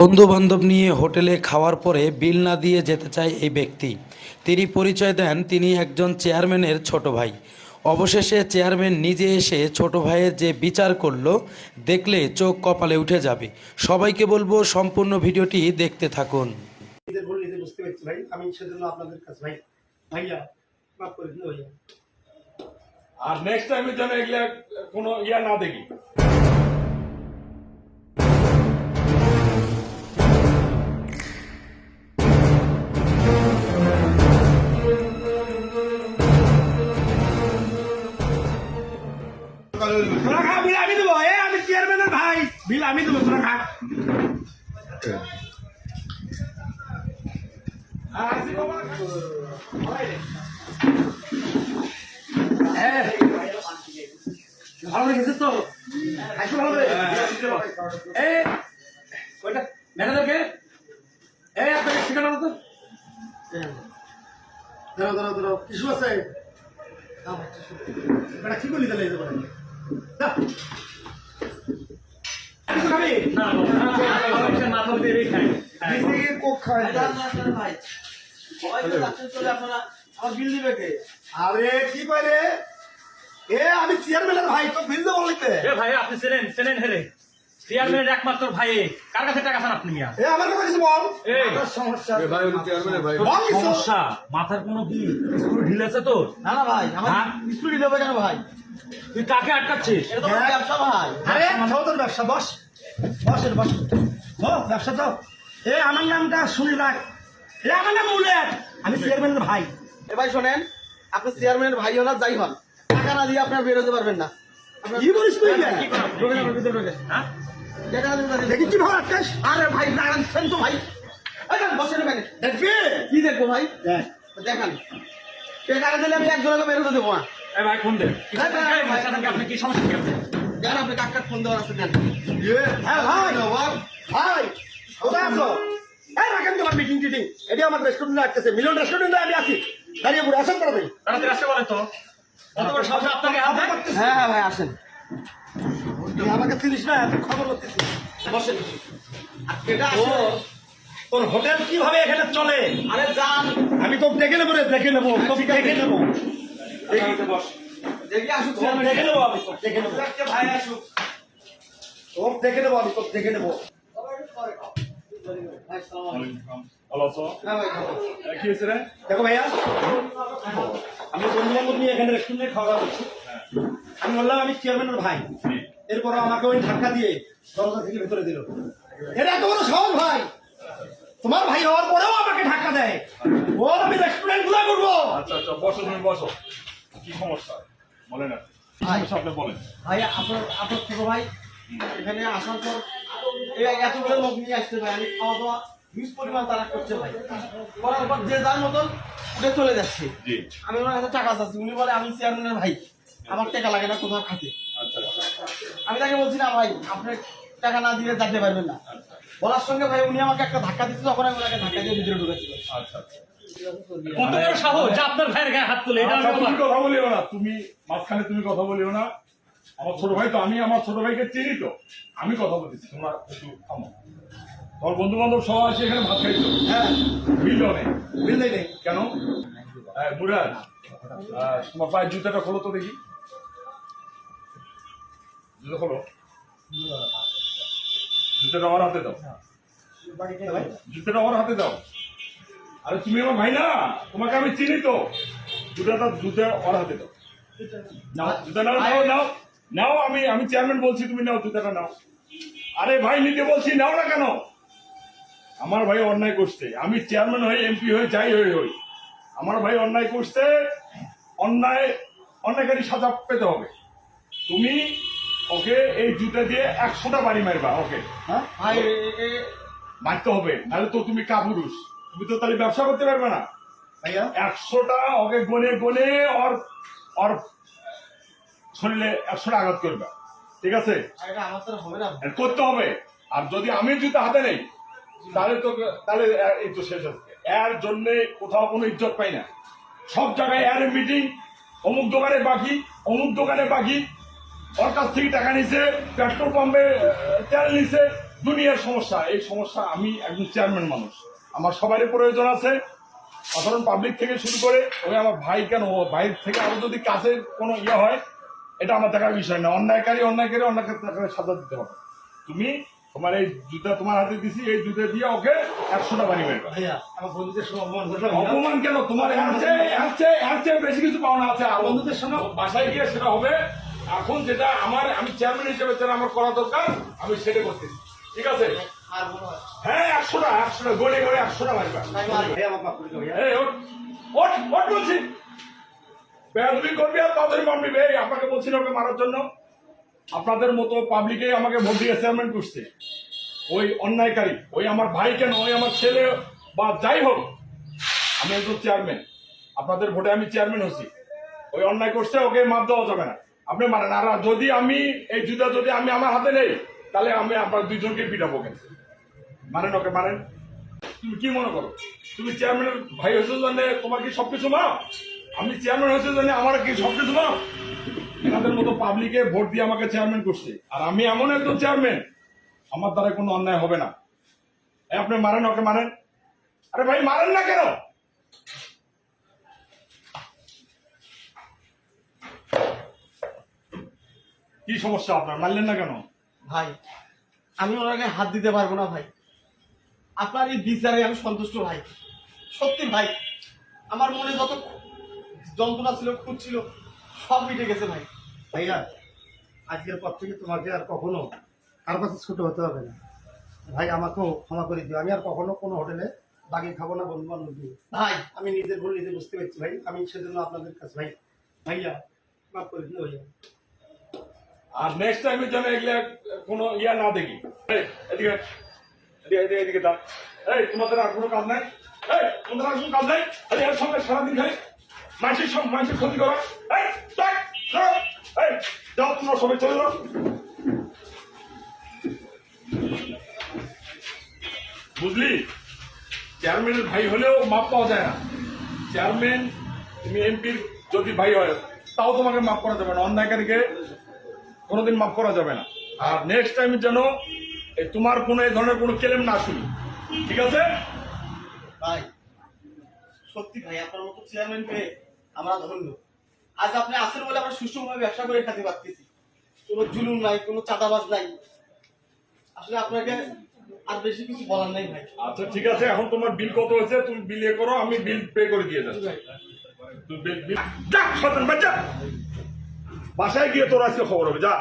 বন্ধু বান্ধব নিয়ে হোটেলে খাওয়ার পরে বিল না দিয়ে যেতে চায় এই ব্যক্তি। তিনি পরিচয় দেন তিনি একজন চেয়ারম্যানের ছোট ভাই। অবশেষে চেয়ারম্যান নিজে এসে ছোট ভাইয়ের যে বিচার করলো, দেখলে চোখ কপালে উঠে যাবে। সবাইকে বলবো সম্পূর্ণ ভিডিওটি দেখতে থাকুন। নিজের ভুল নিজে বুঝতে পারছি ভাই, আমি সেজন্য আপনাদের কাছে ভাইয়া মাফ করে দিন ভাইয়া। আর নেক্সট টাইমে যেন এগুলা কোনো ইয়া না দেখি। তোরা খা, বিল আমি দেবো। আমি চেয়ারম্যানের ভাই, বিল আমি দেবো, তোরা খা। ভালো লেগেছে তো? খাইছো ভালো করে? ওইটা ম্যানেজারকে আপনাকে ঠিকানা তো দাঁড়াও কিছু আছে? এটা কি করলি তাহলে? আরে কি করে আমি চেয়ারম্যানের ভাই, তো বিল দেবো বলতে। ভাই আপনি চেনেন হেরে চেয়ারম্যানের একমাত্র ভাই, কার কাছে টাকা চান আপনি? মিয়া আমার কথা কিছু বল। সমস্যা সমস্যা মাথার কোনো কি স্ক্রু ঢিল আছে তো? না না ভাই, আমার স্কুল দিতে হবে কেন ভাই? তুই কাকে আটকাচ্ছিস? এটা তো আমার ব্যবসা ভাই। আরে তোর ব্যবসা, বস ব্যবসা তো। আমার নামটা শুনি রাখ, আমার নাম উল্লেখ, আমি চেয়ারম্যানের ভাই। এ ভাই শোনেন, আপনি চেয়ারম্যানের ভাই হন আর যাই হন, টাকা না দিয়ে আপনার বেরোতে পারবেন না। কি বলিস তুই? ঢোকেন আমার ভিতরে ঢোকেন। হ্যাঁ টাকা না দিলে দেখি কি ভালো আটকাস। আরে ভাই দাঁড়ান তো ভাই, বসেন এখানে। দেখবি কি দেখবো ভাই? দেখান। টাকা দিলে আমি একজনকে বেরোতে দেবো না। এই ভাই ফোন দেন। ভাই, আপনি কি সমস্যা কি আপনার? দেন আপনি কাকার ফোন দেওয়ার আছে দেন। হ্যাঁ ভাই কোথায় আছো? রাখেন তোমার মিটিং টিটিং, এটি আমার রেস্টুরেন্টে আসতেছে, মিলন রেস্টুরেন্টে আমি আছি, দাঁড়িয়ে পড়ে আসেন তাড়াতাড়ি। তাড়াতাড়ি আসতে বলেন তো। কত বড় সাহস আপনাকে হাত দেয়? হ্যাঁ হ্যাঁ ভাই আসেন। তুই আমাকে চিনিস না, এত খবর করতেছি। বসেন। এটা ও, আসলে তোর হোটেল কিভাবে এখানে চলে আরে যান, আমি তো দেখে নেবো রে, দেখে নেবো, তোকে দেখে নেবো, দেখি আসুক দেখে নেবো, আমি তোকে দেখে নেবো, ভাই আসুক। তোকে দেখে নেবো, আমি তোকে দেখে নেবো। ভাই সালাম আলাইকুম। ভালো আছো? হ্যাঁ ভাই খাবো। কি হয়েছে রে? দেখো ভাইয়া, আমি বন্ধু বান্ধব নিয়ে এখানে রেস্টুরেন্টে খাওয়া দাওয়া করছি। আমি বললাম আমি চেয়ারম্যানের ভাই, এরপর আমাকে ওই ধাক্কা দিয়ে দরজা থেকে ভেতরে দিল। এটা এত বড় সহজ ভাই, তোমার ভাই হওয়ার পরেও আমাকে ধাক্কা দেয়। ওর আমি রেস্টুরেন্ট গুলা করবো। আচ্ছা বসো, তুমি বসো। কি সমস্যা বলেন? সমস্যা আপনি বলেন। ভাই আপনার ছোট ভাই এখানে আসার পর এতগুলো লোক নিয়ে আসছে ভাই, আমি খাওয়া দাওয়া হিউজ পরিমাণ তারা করছে ভাই। করার পর যে যার মতন উঠে চলে যাচ্ছে। জি আমি ওনার কাছে টাকা চাচ্ছি, উনি বলে আমি চেয়ারম্যানের ভাই, আমার টাকা লাগে না কোথাও খাতে। আচ্ছা আমি তাকে বলছি না ভাই, আপনি টাকা না দিলে যেতে পারবেন না। বলার সঙ্গে ভাই উনি আমাকে একটা ধাক্কা দিচ্ছে, তখন আমি ওনাকে ধাক্কা দিয়ে ভিতরে ঢুকেছি। আচ্ছা কত বড় সাহস যে আপনার ভাইয়ের গায়ে হাত তুলে? এটা আচ্ছা, তুমি কথা বলিও না, তুমি মাঝখানে তুমি কথা বলিও না। আমার ছোট ভাই তো, আমি আমার ছোট ভাইকে চিনি তো, আমি কথা বলতেছি, তোমরা একটু থামো। তোমার বন্ধু বান্ধব সবাই আসে এখানে ভাত খাইছো? হ্যাঁ, বিল নেই? বিল দেয় নেই। কেন? মুরাদ, তোমার পায়ের জুতাটা খোলো তো দেখি। জুতো খোলো, জুতোটা আমার হাতে দাও, জুতোটা আমার হাতে দাও। আরে তুমি আমার ভাই না, তোমাকে আমি চিনি তো। জুতো ওর হাতে দাও। নাও জুতো, নাও। আমি চেয়ারম্যান বলছি, তুমি নাও জুতাটা নাও। আরে ভাই নিতে বলছি, নাও না কেন? আমার ভাই অন্যায় করছে, আমি চেয়ারম্যান হয়ে এমপি হয়ে যাই হই, আমার ভাই অন্যায় করছে, অন্যায়কারী সাজা পেতে হবে। তুমি ওকে এই জুতা দিয়ে 100টা বাড়ি মারবা, ওকে? হ্যাঁ ভাই মারতে হবে, নাহলে তো তুমি কাপুরুষ, তুমি তো তাহলে ব্যবসা করতে পারবে না। ভাইয়া 100টা ওকে গনে ওর শরীরে 100টা আঘাত করবে, ঠিক আছে? এটা আমার তো হবে না। করতে হবে। আর যদি আমি জুতা হাতে নেই, তাহলে এই তো শেষ হচ্ছে। এর জন্য কোথাও কোনো ইজ্জত পাই না, সব জায়গায় এর মিটিং, অমুক দোকানে বাকি, অমুক দোকানে বাকি, ওর কাছ থেকে টাকা নিছে, পেট্রোল পাম্পে তেল নিছে, দুনিয়ার সমস্যা, এই সমস্যা আমি একজন চেয়ারম্যান মানুষ, আমার সবারই প্রয়োজন আছে। সাধারণ পাবলিক থেকে শুরু করে ওই আমার ভাই কেন, ও ভাইয়ের থেকে আরো যদি কাছে কোনো ইয়ে হয়, এটা আমার দেখার বিষয় না। অন্যায়কারী অন্যায়কে সাজা দিতে হবে। তুমি তোমার এই জুতা তোমার হাতে দিছি, এই জুতা দিয়ে ওকে 100টা বাড়ি মেরে দাও। ভাইয়া আমার বন্ধুদের সঙ্গে অপমান করলাম। অপমান কেন? তোমার এর চেয়ে বেশি কিছু পাওনা আছে। আর বন্ধুদের সঙ্গে বাসায় গিয়ে সেটা হবে। এখন যেটা আমি চেয়ারম্যান হিসেবে যেটা আমার করা দরকার, আমি সেটা করতেছি। ঠিক আছে? আর মনে হয় হ্যাঁ, 100টা গড়ে 100টা বাড়িবা। ভাইয়া আমার মাফ করে দিও ভাইয়া। এই ওট বলছি, বেয়াদবি করবি আর তাদের মারবি। এই আপনাকে বলছি না ওকে মারার জন্য। আপনাদের মতো পাবলিকে আমাকে ভোট দিয়ে চেয়ারম্যান করছে। ওই অন্যায়কারী, ওই আমার ভাই কেন, ওই আমার ছেলে বা যাই হোক, আমি একজন চেয়ারম্যান, আপনাদের ভোটে আমি চেয়ারম্যান হচ্ছি। ওই অন্যায় করছে, ওকে মাপ দেওয়া যাবে না। আপনি মারেন। আর যদি আমি এই জুতা যদি আমি আমার হাতে নেই, তাহলে আমি আপনার দুইজনকে পিটাবো। কেন মারেন ওকে, মারেন। তুমি কি মনে করো তুমি চেয়ারম্যানের ভাই হয়েছে জানে তোমার কি সবকিছু মা? আমি চেয়ারম্যান হয়েছে জানে আমার কি সবকিছু মা? এনাদের মতো পাবলিকে ভোট দিয়ে আমাকে চেয়ারম্যান করছে, আর আমি এমন একজন চেয়ারম্যান, আমার দ্বারা কোনো অন্যায় হবে না। আপনি মারেন ওকে, মারেন। আরে ভাই মারেন না কেন? কি সমস্যা আপনার? মারলেন না কেন? ভাই আমি ওনাকে হাত দিতে পারবো না ভাই। আপনার এই বিচারে আমি সন্তুষ্ট ভাই। সত্যি ভাই, আমার মনে যত যন্ত্রণা ছিল, খুঁত ছিল, সব মিটে গেছে ভাই। ভাইয়া আজকের পর থেকে তোমাকে আর কখনো কার কাছে ছোট হতে হবে না ভাই। আমাকেও ক্ষমা করে দিও। আমি আর কখনো কোনো হোটেলে বাকি খাবো না বন্ধু বান্ধব দিয়ে। ভাই আমি নিজের ভুল নিজে বুঝতে পারছি ভাই। আমি সেজন্য আপনাদের কাছে ভাইয়া মাফ করে দিও ভাইয়া। আর নেক্সট টাইমে যেন এগুলো কোনো ইয়া না দেখি। এদিকে এদিকে দাও। এই তোমাদের আর কোনো কাজ নাই? এই তোমাদের আর কোনো কাজ নাই? এর সঙ্গে সারাদিন খালি মানুষের ক্ষতি করা। এই যাও, তোমরা সবাই চলে যাও। বুঝলি, চেয়ারম্যানের ভাই হলেও মাপ পাওয়া যায় না। চেয়ারম্যান, তুমি এমপির যদি ভাই হয়, তাও তোমাকে মাফ করা যাবে না। অন্যায়কারীকে কোনোদিন মাফ করা যাবে না। আর নেক্সট টাইম যেন তোমার কোনো এই ধরনের কোনো ক্লেম না শুনি। ঠিক আছে? ভাই সত্যি ভাই, আপনার মতো চেয়ারম্যান পেয়ে আমরা ধন্য। আজ আপনি আসেন বলে আমরা সুষ্ঠুভাবে ব্যবসা করে খেতে পারতেছি। কোনো জুলুম নাই, কোনো চাঁদাবাজ নাই। আসলে আপনাকে আর বেশি কিছু বলার নাই ভাই। আচ্ছা ঠিক আছে, এখন তোমার বিল কত হয়েছে তুমি বিল ইয়ে করো, আমি বিল পে করে দিয়ে যাচ্ছি। তুই বিল যা, বাসায় গিয়ে তোর আজকে খবর হবে। যা।